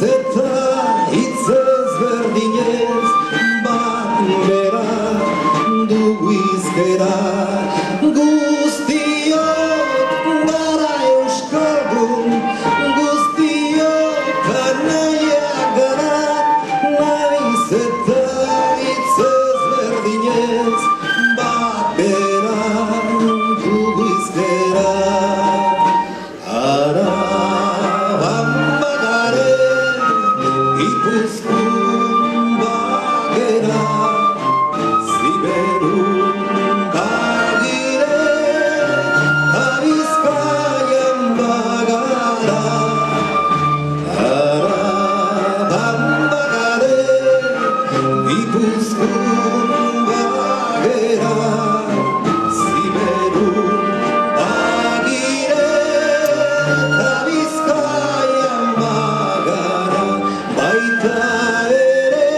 eta hitz ezberdinez bat bera dugu izkera. Guztiok gara euskaldun, guztiok anaiak gara, naiz eta hitz ezberdinez bat bera dugu izkera. Araban bagare, Gipuzkoan bagera, Ziberun bagire, ta Bizkaian bagara. Araban bagare, Gipuzkoan bagera, Ziberun bagire, ta Bizkaian bagara. Baita ere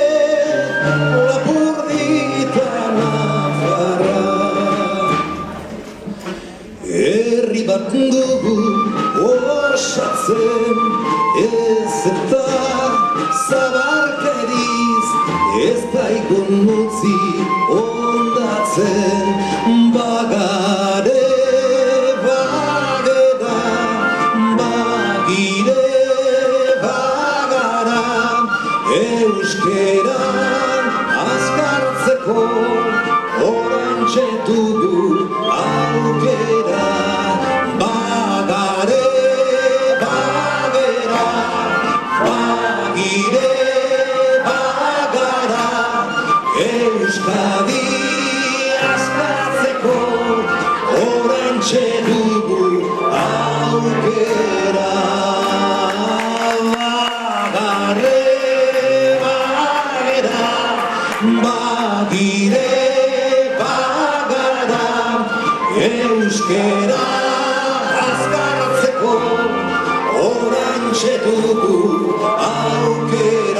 Lapurdita Nafarra. Herri bat dugu osatzen, ez eta zabarkeriz, ez daigun utzi ondatzen. Bagare, bagera, bagire, bagara, euskeran azkartzeko orantxe dugu aukera. Bagare, bagera, bagire, bagara, Euskadi azkartzeko orantxe dugu aukera. Bagare, bagera, bagire, bagara, euskera azkartzeko orantxe dugu aukera.